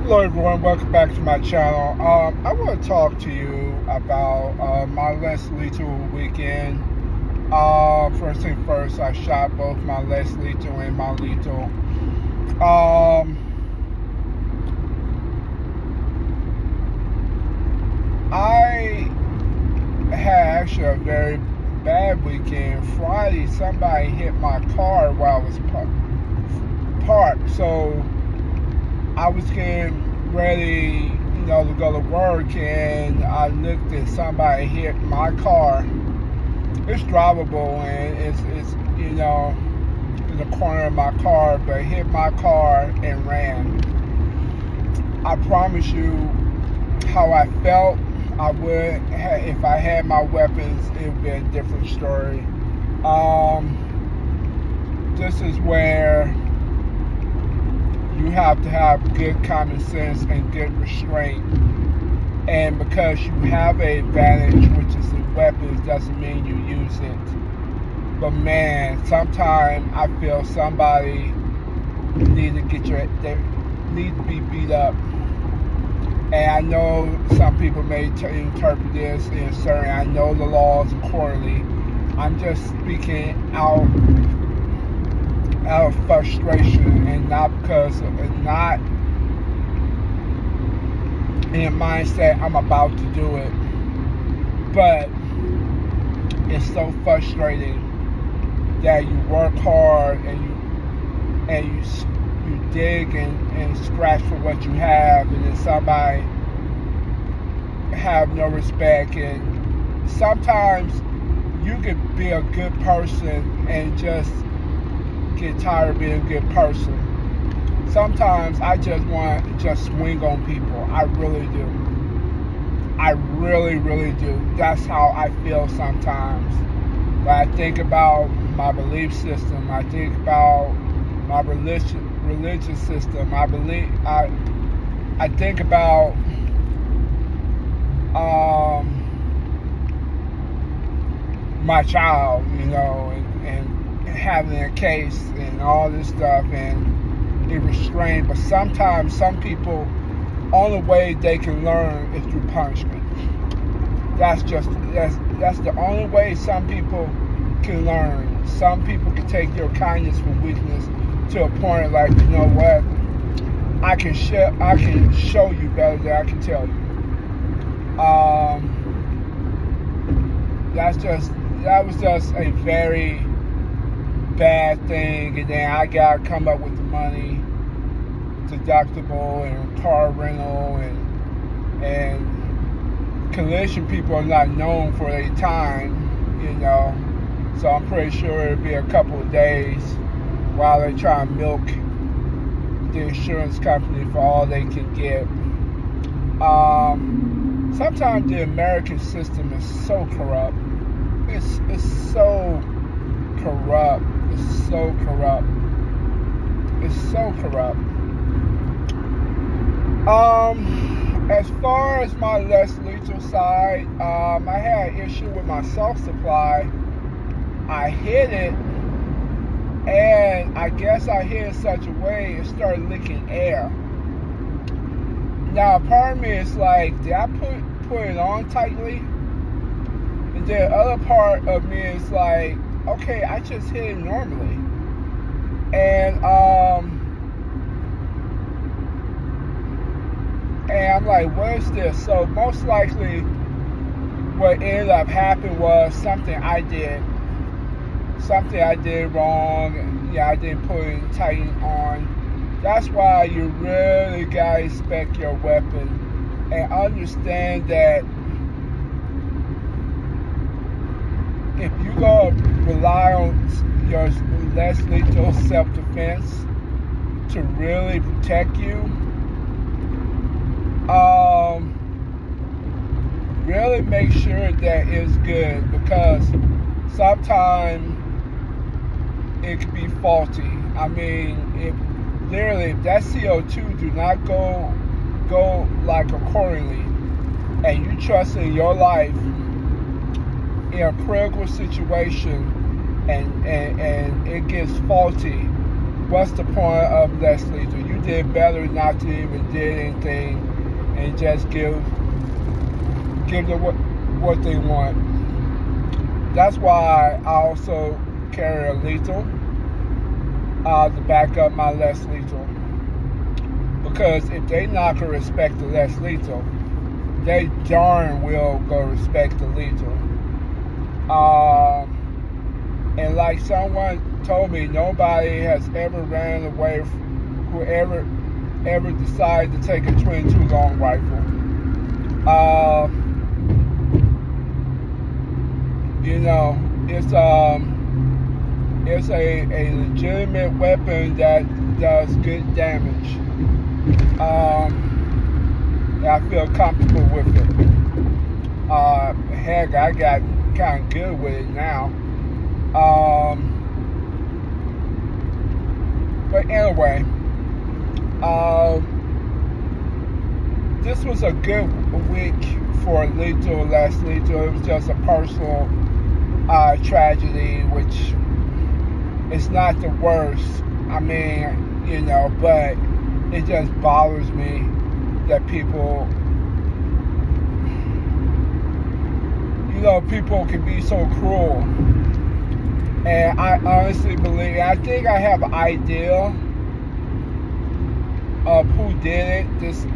Hello everyone, welcome back to my channel. I want to talk to you about my less lethal weekend. First thing first, I shot both my less lethal and my lethal. I had actually a very bad weekend. Friday, somebody hit my car while I was parked, so I was getting ready, to go to work, and I looked and somebody hit my car. It's drivable, and it's in the corner of my car, but hit my car and ran. I promise you, how I felt, I would, if I had my weapons, it would be a different story. This is where you have to have good common sense and good restraint. And because you have an advantage, which is the weapons, doesn't mean you use it. But man, sometimes I feel somebody need to need to be beat up. And I know some people may interpret this in certain, I know the laws accordingly. I'm just speaking out of frustration, and not because not in a mindset I'm about to do it, but it's so frustrating that you work hard and you dig and scratch for what you have, and then somebody have no respect. And sometimes you can be a good person and just get tired of being a good person. Sometimes I just want to just swing on people. I really do. I really, really do. That's how I feel sometimes. When I think about my belief system, I think about my religious system. I think about my child, and having a case and all this stuff, and it restrained. But sometimes some people, only way they can learn is through punishment. That's the only way some people can learn. Some people can take your kindness for weakness to a point like, you know what, I can show you better than I can tell you. That was just a very bad thing. And then I gotta come up with the money, deductible and car rental, and collision people are not known for their time, so I'm pretty sure it'll be a couple of days while they try and milk the insurance company for all they can get. Sometimes the American system is so corrupt. It's so corrupt. It's so corrupt. It's so corrupt. As far as my less lethal side, I had an issue with my self-supply. I hit it, and I guess I hit it in such a way it started leaking air. Now, part of me is like, did I put it on tightly? And then the other part of me is like, okay, I just hit it normally. And I'm like, what is this? So most likely what ended up happening was something I did wrong. I didn't put it tight on. That's why you really gotta inspect your weapon and understand that if you go rely on your less lethal self-defense to really protect you, really make sure that it's good, because sometimes it can be faulty. I mean, if that CO2 do not go like accordingly, and you trust in your life in a critical situation, and it gets faulty, what's the point of less lethal? You did better not to even did anything and just give them what they want. That's why I also carry a lethal to back up my less lethal. Because if they not gonna respect the less lethal, they darn will go respect the lethal. And like someone told me, nobody has ever ran away from whoever ever decided to take a 22 long rifle. You know, it's a legitimate weapon that does good damage. I feel comfortable with it. Heck, I got kind of good with it now. But anyway, this was a good week for lethal, less lethal. It was just a personal tragedy, which is not the worst. I mean, you know, but it just bothers me that people, you know, people can be so cruel. And I honestly believe, I think I have an idea of who did it, this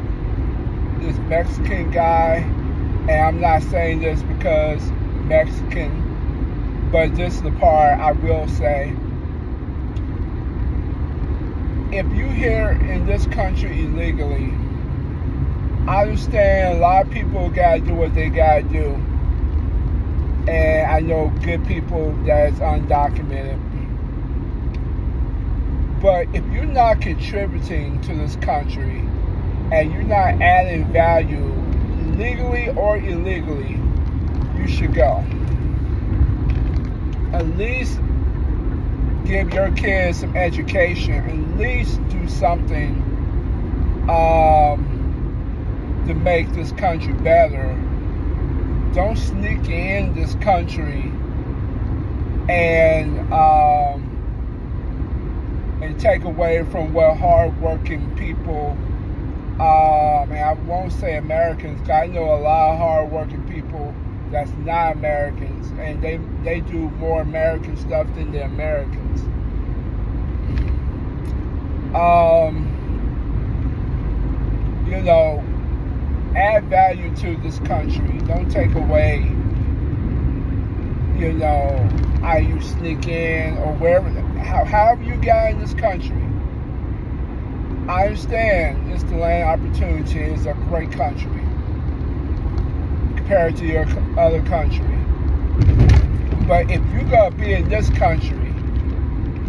Mexican guy. And I'm not saying this because Mexican, but this is the part I will say. If you here in this country illegally, I understand a lot of people gotta do what they gotta do. And I know good people that's undocumented. But if you're not contributing to this country and you're not adding value, legally or illegally, you should go. At least give your kids some education. At least do something to make this country better. Don't sneak in this country and take away from what hardworking people. I won't say Americans, because I know a lot of hardworking people that's not Americans, and they do more American stuff than the Americans. You know, add value to this country. Don't take away, you know, how you sneak in or wherever, however you got in this country. I understand it's the land of opportunity. It's a great country compared to your other country. But if you're going to be in this country,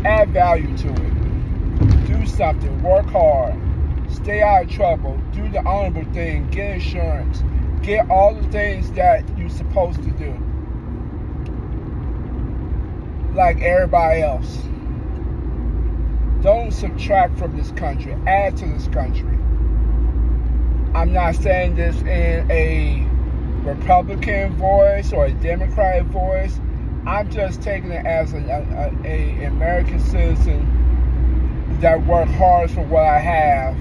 add value to it. Do something. Work hard. Stay out of trouble. Do the honorable thing. Get insurance. Get all the things that you're supposed to do. Like everybody else. Don't subtract from this country. Add to this country. I'm not saying this in a Republican voice or a Democratic voice. I'm just taking it as an American citizen that worked hard for what I have.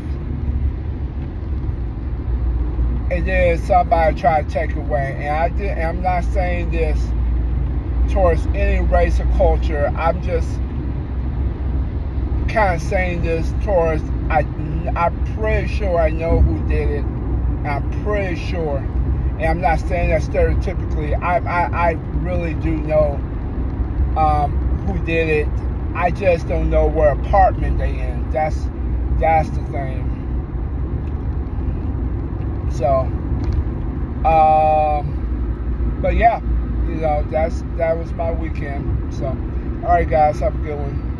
And then somebody try to take away. And I'm not saying this towards any race or culture. I'm just kind of saying this towards, I'm pretty sure I know who did it. I'm pretty sure. And I'm not saying that stereotypically. I really do know who did it. I just don't know what apartment they in. That's the thing. So, but yeah, you know, that was my weekend. So, all right, guys, have a good one.